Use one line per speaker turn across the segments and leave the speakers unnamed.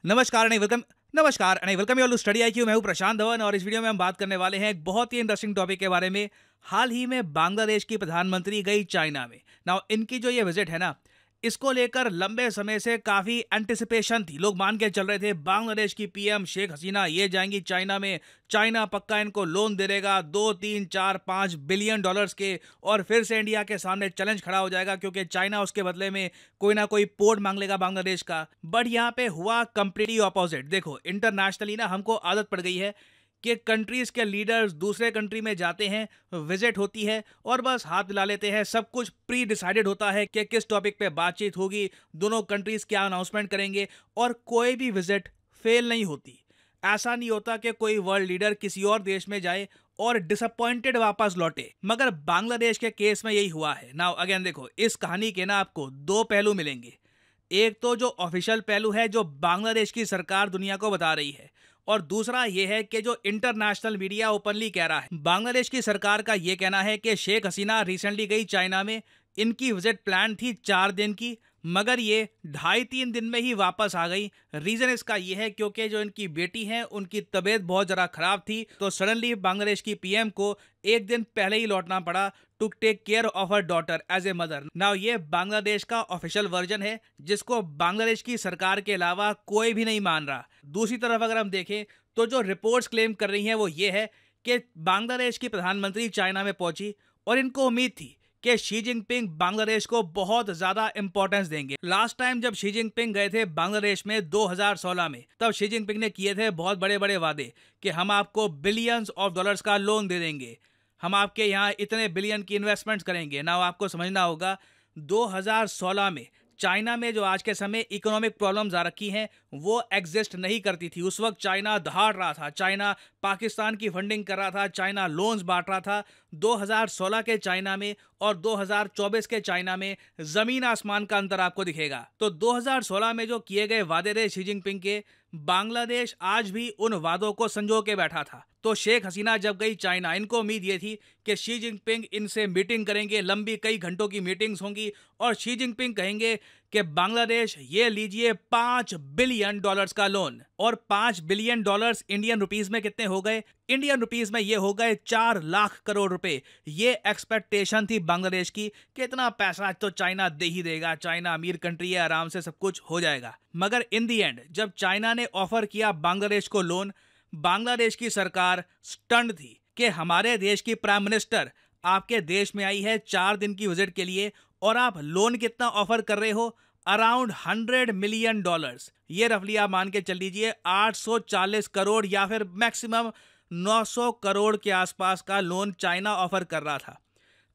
नमस्कार and welcome you to study IQ. मैं हूं प्रशांत धवन और इस वीडियो में हम बात करने वाले हैं एक बहुत ही इंटरेस्टिंग टॉपिक के बारे में। हाल ही में बांग्लादेश की प्रधानमंत्री गई चाइना में। नाउ इनकी जो ये विजिट है ना, इसको लेकर लंबे समय से काफी एंटिसिपेशन थी। लोग मान के चल रहे थे बांग्लादेश की पीएम शेख हसीना ये जाएंगी चाइना में, चाइना पक्का इनको लोन दे देगा 2, 3, 4, 5 बिलियन डॉलर्स के, और फिर से इंडिया के सामने चैलेंज खड़ा हो जाएगा क्योंकि चाइना उसके बदले में कोई ना कोई पोर्ट मांग लेगा बांग्लादेश का। बट यहाँ पे हुआ कंप्लीटली ऑपोजिट। देखो, इंटरनेशनली ना हमको आदत पड़ गई है कि कंट्रीज के लीडर्स दूसरे कंट्री में जाते हैं, विजिट होती है और बस हाथ मिला लेते हैं। सब कुछ प्री डिसाइडेड होता है कि किस टॉपिक पे बातचीत होगी, दोनों कंट्रीज क्या अनाउंसमेंट करेंगे, और कोई भी विजिट फेल नहीं होती। ऐसा नहीं होता कि कोई वर्ल्ड लीडर किसी और देश में जाए और डिसअपॉइंटेड वापस लौटे, मगर बांग्लादेश के केस में यही हुआ है। नाउ अगेन देखो, इस कहानी के ना आपको दो पहलू मिलेंगे। एक तो जो ऑफिशियल पहलू है जो बांग्लादेश की सरकार दुनिया को बता रही है, और दूसरा ये है कि जो इंटरनेशनल मीडिया ओपनली कह रहा है। बांग्लादेश की सरकार का ये कहना है कि शेख हसीना रिसेंटली गई चाइना में, इनकी विजिट प्लान थी 4 दिन की, मगर ये 2.5-3 दिन में ही वापस आ गई। रीजन इसका ये है क्योंकि जो इनकी बेटी है उनकी तबीयत बहुत ज़रा खराब थी, तो सडनली बांग्लादेश की पीएम को एक दिन पहले ही लौटना पड़ा to take care of her daughter as a mother. Now ये बांग्लादेश का ऑफिशियल वर्जन है जिसको बांग्लादेश की सरकार के अलावा कोई भी नहीं मान रहा। दूसरी तरफ अगर हम देखें तो जो रिपोर्ट्स क्लेम कर रही हैं वो ये है कि बांग्लादेश की प्रधानमंत्री चाइना में पहुंची और इनको उम्मीद थी कि शी जिनपिंग बांग्लादेश को बहुत ज्यादा इंपॉर्टेंस देंगे। लास्ट टाइम जब शी जिनपिंग गए थे बांग्लादेश में 2016 में, तब शी जिनपिंग ने किए थे बहुत बड़े बड़े वादे कि हम आपको बिलियंस ऑफ डॉलर्स का लोन दे देंगे, हम आपके यहाँ इतने बिलियन की इन्वेस्टमेंट्स करेंगे। ना आपको समझना होगा 2016 में चाइना में जो आज के समय इकोनॉमिक प्रॉब्लम्स आ रखी हैं वो एग्जिस्ट नहीं करती थी। उस वक्त चाइना दहाड़ रहा था, चाइना पाकिस्तान की फंडिंग कर रहा था, चाइना लोन्स बांट रहा था। 2016 के चाइना में और 2024 के चाइना में जमीन आसमान का अंतर आपको दिखेगा। तो 2016 में जो किए गए वादे थे शी जिनपिंग के, बांग्लादेश आज भी उन वादों को संजो के बैठा था। तो शेख हसीना जब गई चाइना, इनको उम्मीद ये थी कि शी जिनपिंग इनसे मीटिंग करेंगे, लंबी कई घंटों की मीटिंग्स होंगी, और शी जिनपिंग कहेंगे कि बांग्लादेश ये लीजिए 5 बिलियन डॉलर्स का लोन। और 5 बिलियन डॉलर्स इंडियन रुपीस में कितने हो गए? इंडियन रुपीस में ये हो गए 4 लाख करोड़ रुपए। ये एक्सपेक्टेशन थी बांग्लादेश की कि इतना पैसा तो चाइना दे ही देगा, चाइना अमीर कंट्री है, आराम से सब कुछ हो जाएगा। मगर इन दी एंड जब चाइना ने ऑफर किया बांग्लादेश को लोन, बांग्लादेश की सरकार स्टन्ड थी कि हमारे देश की प्राइम मिनिस्टर आपके देश में आई है 4 दिन की विजिट के लिए, और आप लोन कितना ऑफर कर रहे हो? Around 100 million dollars. ये रफली आप मान के चल लीजिए 840 करोड़ या फिर मैक्सिमम 900 करोड़ के आसपास का लोन चाइना ऑफर कर रहा था।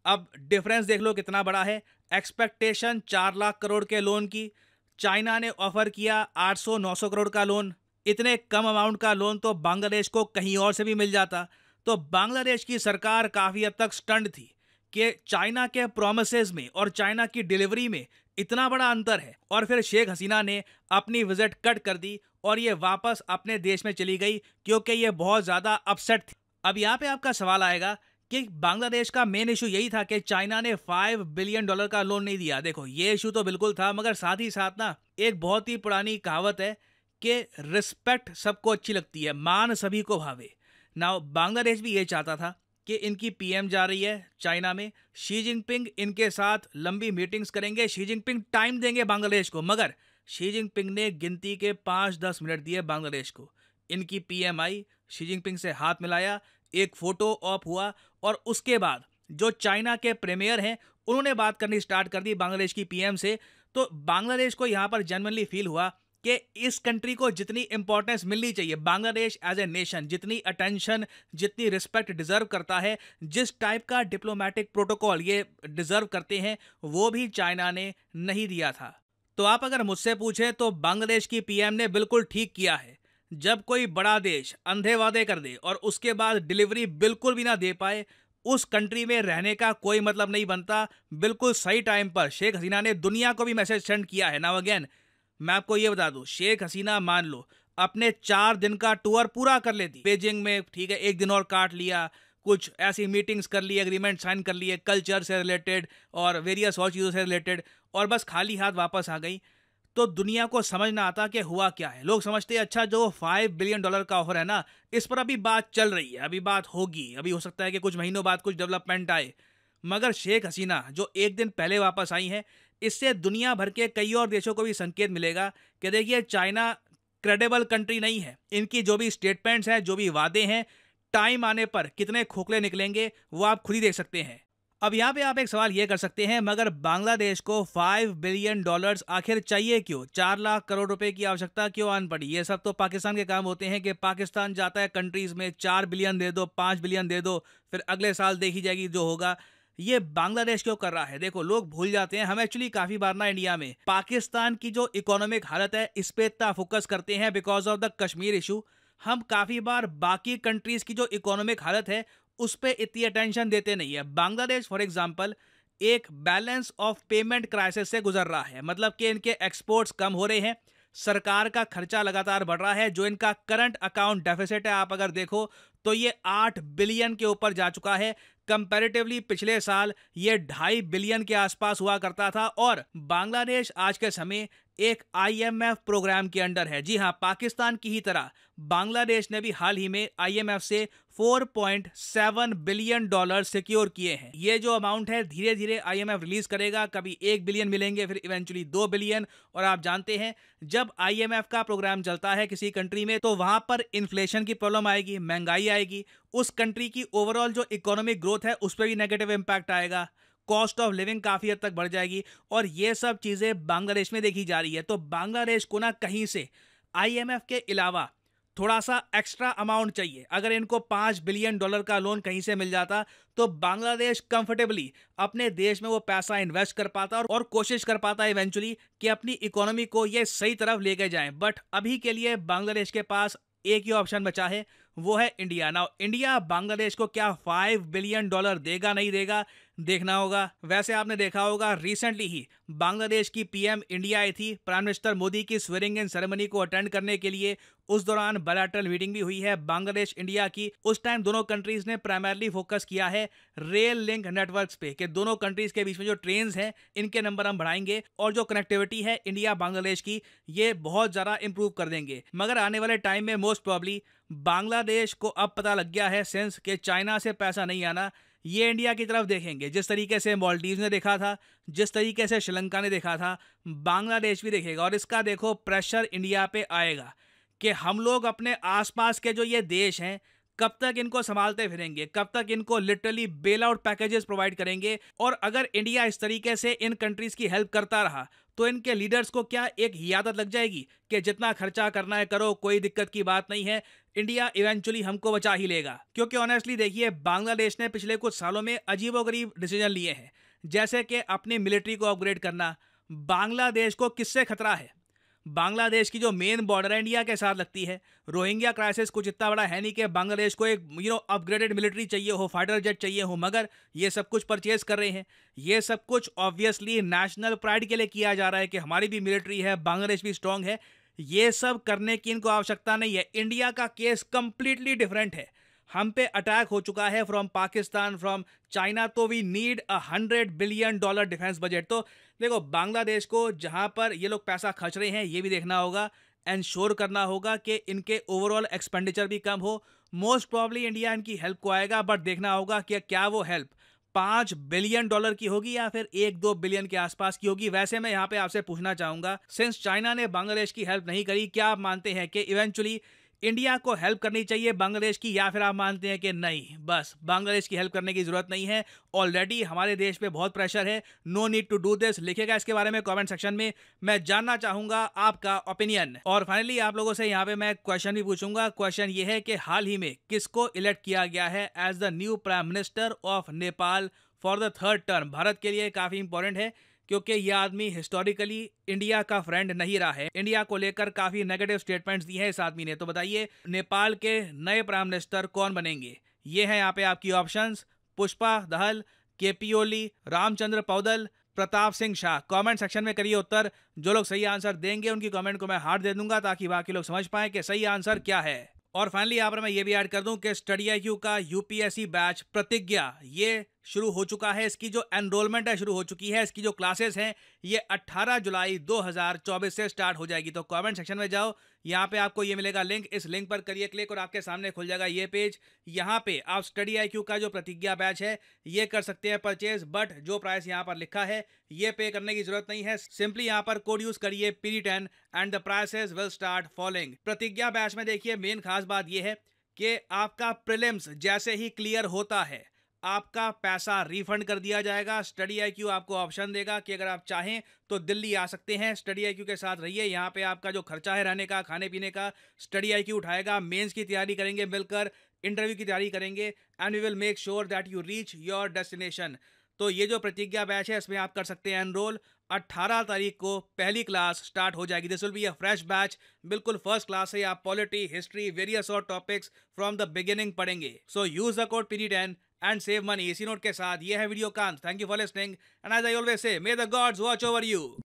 अब डिफरेंस देख लो कितना बड़ा है। एक्सपेक्टेशन 4 लाख करोड़ के लोन की, चाइना ने ऑफर किया 800-900 करोड़ का लोन। इतने कम अमाउंट का लोन तो बांग्लादेश को कहीं और से भी मिल जाता। तो बांग्लादेश की सरकार काफी हद तक स्टन्ड थी कि चाइना के प्रोमिसेस में और चाइना की डिलीवरी में इतना बड़ा अंतर है। और फिर शेख हसीना ने अपनी विजिट कट कर दी और ये वापस अपने देश में चली गई क्योंकि ये बहुत ज्यादा अपसेट थी। अब यहाँ पे आपका सवाल आएगा कि बांग्लादेश का मेन इशू यही था कि चाइना ने 5 बिलियन डॉलर का लोन नहीं दिया। देखो, ये इशू तो बिल्कुल था, मगर साथ ही साथ ना एक बहुत ही पुरानी कहावत है कि रिस्पेक्ट सबको अच्छी लगती है, मान सभी को भावे। नाउ बांग्लादेश भी ये चाहता था कि इनकी पीएम जा रही है चाइना में, शी जिनपिंग इनके साथ लंबी मीटिंग्स करेंगे, शी जिनपिंग टाइम देंगे बांग्लादेश को। मगर शी जिनपिंग ने गिनती के 5-10 मिनट दिए बांग्लादेश को। इनकी पीएम आई, शी जिनपिंग से हाथ मिलाया, एक फोटो ऑप हुआ, और उसके बाद जो चाइना के प्रीमियर हैं उन्होंने बात करनी स्टार्ट कर दी बांग्लादेश की पीएम से। तो बांग्लादेश को यहाँ पर जेन्युइनली फील हुआ कि इस कंट्री को जितनी इंपॉर्टेंस मिलनी चाहिए, बांग्लादेश एज ए नेशन जितनी अटेंशन, जितनी रिस्पेक्ट डिजर्व करता है, जिस टाइप का डिप्लोमेटिक प्रोटोकॉल ये डिजर्व करते हैं, वो भी चाइना ने नहीं दिया था। तो आप अगर मुझसे पूछें तो बांग्लादेश की पीएम ने बिल्कुल ठीक किया है। जब कोई बड़ा देश अंधे वादे कर दे और उसके बाद डिलीवरी बिल्कुल भी ना दे पाए, उस कंट्री में रहने का कोई मतलब नहीं बनता। बिल्कुल सही टाइम पर शेख हसीना ने दुनिया को भी मैसेज सेंड किया है। नाउ अगेन मैं आपको ये बता दूं, शेख हसीना मान लो अपने 4 दिन का टूर पूरा कर लेती बेजिंग में, ठीक है, एक दिन और काट लिया, कुछ ऐसी मीटिंग्स कर ली, एग्रीमेंट साइन कर लिए कल्चर से रिलेटेड और वेरियस और चीज़ों से रिलेटेड, और बस खाली हाथ वापस आ गई, तो दुनिया को समझ ना आता कि हुआ क्या है। लोग समझते हैं अच्छा जो $5 बिलियन का ऑफर है ना, इस पर अभी बात चल रही है, अभी बात होगी, अभी हो सकता है कि कुछ महीनों बाद कुछ डेवलपमेंट आए। मगर शेख हसीना जो एक दिन पहले वापस आई हैं, इससे दुनिया भर के कई और देशों को भी संकेत मिलेगा कि देखिए चाइना क्रेडिबल कंट्री नहीं है। इनकी जो भी स्टेटमेंट्स हैं, जो भी वादे हैं, टाइम आने पर कितने खोखले निकलेंगे वो आप खुद ही देख सकते हैं। अब यहाँ पे आप एक सवाल ये कर सकते हैं, मगर बांग्लादेश को $5 बिलियन आखिर चाहिए क्यों? 4 लाख करोड़ रुपए की आवश्यकता क्यों आन पड़ी? ये सब तो पाकिस्तान के काम होते हैं कि पाकिस्तान जाता है कंट्रीज में 4 बिलियन दे दो, 5 बिलियन दे दो, फिर अगले साल देखी जाएगी जो होगा। ये बांग्लादेश क्यों कर रहा है? देखो लोग भूल जाते हैं, हम एक्चुअली काफी बार ना इंडिया में पाकिस्तान की जो इकोनॉमिक हालत है इस पे इतना फोकस करते हैं because of the Kashmir issue. हम काफी बार बाकी कंट्रीज की जो इकोनॉमिक हालत है उस पे इतनी अटेंशन देते नहीं है। बांग्लादेश फॉर एग्जांपल एक बैलेंस ऑफ पेमेंट क्राइसिस से गुजर रहा है, मतलब कि इनके एक्सपोर्ट्स कम हो रहे हैं, सरकार का खर्चा लगातार बढ़ रहा है, जो इनका करंट अकाउंट डेफिसिट है आप अगर देखो तो ये 8 बिलियन के ऊपर जा चुका है। कंपैरेटिवली पिछले साल ये 2.5 बिलियन के आसपास हुआ करता था। और बांग्लादेश आज के समय एक IMF प्रोग्राम के अंडर है। जी हां, पाकिस्तान की ही तरह बांग्लादेश ने भी हाल ही में IMF से $4.7 बिलियन सिक्योर किए हैं। ये जो अमाउंट है धीरे धीरे IMF रिलीज करेगा, कभी 1 बिलियन मिलेंगे, फिर इवेंचुअली 2 बिलियन। और आप जानते हैं जब IMF का प्रोग्राम चलता है किसी कंट्री में तो वहां पर इन्फ्लेशन की प्रॉब्लम आएगी, महंगाई आएगी, उस कंट्री की ओवरऑल जो इकोनॉमिक ग्रोथ है उस पर भी नेगेटिव इंपैक्ट आएगा, कॉस्ट ऑफ लिविंग काफी हद तक बढ़ जाएगी। और ये सब चीजें बांग्लादेश में देखी जा रही है। तो बांग्लादेश को ना कहीं से IMF के अलावा थोड़ा सा एक्स्ट्रा अमाउंट चाहिए। अगर इनको $5 बिलियन का लोन कहीं से मिल जाता तो बांग्लादेश कंफर्टेबली अपने देश में वो पैसा इन्वेस्ट कर पाता और कोशिश कर पाता इवेंचुअली कि अपनी इकोनॉमी को ये सही तरफ लेके जाएं। बट अभी के लिए बांग्लादेश के पास एक ही ऑप्शन बचा है, वो है इंडिया। नाउ इंडिया बांग्लादेश को क्या $5 बिलियन देगा नहीं देगा देखना होगा। वैसे आपने देखा होगा रिसेंटली ही बांग्लादेश की PM इंडिया आई थी प्राइम मिनिस्टर मोदी की स्वेरिंग इन सेरेमनी को अटेंड करने के लिए। उस दौरान बायलैटरल मीटिंग भी हुई है बांग्लादेश इंडिया की। उस टाइम दोनों कंट्रीज ने प्राइमरली फोकस किया है रेल लिंक नेटवर्क्स पे कि दोनों कंट्रीज के बीच में जो ट्रेन्स हैं इनके नंबर हम बढ़ाएंगे और जो कनेक्टिविटी है इंडिया बांग्लादेश की ये बहुत ज्यादा इंप्रूव कर देंगे। मगर आने वाले टाइम में मोस्ट प्रॉब्ली बांग्लादेश को अब पता लग गया है सिंस के चाइना से पैसा नहीं आना, ये इंडिया की तरफ देखेंगे। जिस तरीके से मालदीव ने देखा था, जिस तरीके से श्रीलंका ने देखा था, बांग्लादेश भी देखेगा। और इसका देखो प्रेशर इंडिया पे आएगा कि हम लोग अपने आसपास के जो ये देश हैं कब तक इनको संभालते फिरेंगे, कब तक इनको literally bail out packages provide करेंगे। और अगर इंडिया इस तरीके से इन कंट्रीज की हेल्प करता रहा तो इनके लीडर्स को क्या एक ही आदत लग जाएगी कि जितना खर्चा करना है करो, कोई दिक्कत की बात नहीं है, इंडिया इवेंचुअली हमको बचा ही लेगा। क्योंकि ऑनेस्टली देखिए बांग्लादेश ने पिछले कुछ सालों में अजीबोगरीब डिसीजन लिए हैं, जैसे कि अपनी मिलिट्री को अपग्रेड करना। बांग्लादेश को किससे खतरा है? बांग्लादेश की जो मेन बॉर्डर है इंडिया के साथ लगती है। रोहिंग्या क्राइसिस कुछ इतना बड़ा है नहीं कि बांग्लादेश को एक अपग्रेडेड मिलिट्री चाहिए हो, फाइटर जेट चाहिए हो, मगर ये सब कुछ परचेज कर रहे हैं। ये सब कुछ ऑब्वियसली नेशनल प्राइड के लिए किया जा रहा है कि हमारी भी मिलिट्री है, बांग्लादेश भी स्ट्रांग है। ये सब करने की इनको आवश्यकता नहीं है। इंडिया का केस कंप्लीटली डिफरेंट है। हम पे अटैक हो चुका है फ्रॉम पाकिस्तान, फ्रॉम चाइना, तो we need $100 billion defence budget. तो देखो बांग्लादेश को जहां पर ये लोग पैसा खर्च रहे हैं ये भी देखना होगा, एंश्योर करना होगा कि इनके ओवरऑल एक्सपेंडिचर भी कम हो। मोस्ट प्रॉब्ली इंडिया इनकी हेल्प को आएगा, बट देखना होगा कि क्या वो हेल्प $5 बिलियन की होगी या फिर 1-2 बिलियन के आसपास की होगी। वैसे मैं यहाँ पे आपसे पूछना चाहूंगा, सिंस चाइना ने बांग्लादेश की हेल्प नहीं करी, क्या आप मानते हैं कि इवेंचुअली इंडिया को हेल्प करनी चाहिए बांग्लादेश की, या फिर आप मानते हैं कि नहीं बस बांग्लादेश की हेल्प करने की जरूरत नहीं है, ऑलरेडी हमारे देश पे बहुत प्रेशर है, no need to do this? लिखेगा इसके बारे में कमेंट सेक्शन में, मैं जानना चाहूंगा आपका ओपिनियन। और फाइनली आप लोगों से यहाँ पे मैं क्वेश्चन भी पूछूंगा। क्वेश्चन ये है कि हाल ही में किसको इलेक्ट किया गया है as the new prime minister of Nepal for the 3rd term? Bharat के लिए काफी इंपॉर्टेंट है क्योंकि यह आदमी हिस्टोरिकली इंडिया का फ्रेंड नहीं रहा है, इंडिया को लेकर काफी नेगेटिव स्टेटमेंट्स दिए हैं इस आदमी ने। तो बताइए नेपाल के नए प्राइम मिनिस्टर कौन बनेंगे? ये है यहाँ पे आपकी ऑप्शंस, पुष्पा दहल, KP ओली, रामचंद्र पौडल, प्रताप सिंह शाह। कमेंट सेक्शन में करिए उत्तर। जो लोग सही आंसर देंगे उनकी कमेंट को मैं हार्ट दे दूंगा ताकि बाकी लोग समझ पाए कि सही आंसर क्या है। और फाइनली यहाँ पर मैं ये भी ऐड कर दूं कि स्टडी IQ का UPSC बैच प्रतिज्ञा ये शुरू हो चुका है। इसकी जो एनरोलमेंट है शुरू हो चुकी है। इसकी जो क्लासेस हैं ये 18 जुलाई 2024 से स्टार्ट हो जाएगी। तो कमेंट सेक्शन में जाओ, यहाँ पे आपको ये मिलेगा लिंक, इस लिंक पर करिए क्लिक और आपके सामने खुल जाएगा ये पेज। यहाँ पे आप स्टडी IQ का जो प्रतिज्ञा बैच है ये कर सकते हैं परचेज, बट जो प्राइस यहाँ पर लिखा है ये पे करने की जरूरत नहीं है। सिंपली यहाँ पर कोड यूज करिए PD10 and the prices will start following. प्रतिज्ञा बैच में देखिए मेन खास बात ये है कि आपका प्रीलिम्स जैसे ही क्लियर होता है आपका पैसा रिफंड कर दिया जाएगा। स्टडी IQ आपको ऑप्शन देगा कि अगर आप चाहें तो दिल्ली आ सकते हैं, स्टडी IQ के साथ रहिए। यहाँ पे आपका जो खर्चा है रहने का, खाने पीने का, स्टडी IQ उठाएगा। मेंस की तैयारी करेंगे मिलकर, इंटरव्यू की तैयारी करेंगे and we will make sure that you reach your destination. तो ये जो प्रतिज्ञा बैच है इसमें आप कर सकते हैं एनरोल। 18 तारीख को पहली क्लास स्टार्ट हो जाएगी। This will be a fresh batch, बिल्कुल फर्स्ट क्लास है। आप पॉलिटी, हिस्ट्री, वेरियस और टॉपिक्स फ्रॉम द बिगिनिंग पढ़ेंगे। So use the code PD10 and save money. इसी नोट के साथ ये है वीडियो का अंत। Thank you for listening and as I always say, may the gods watch over you.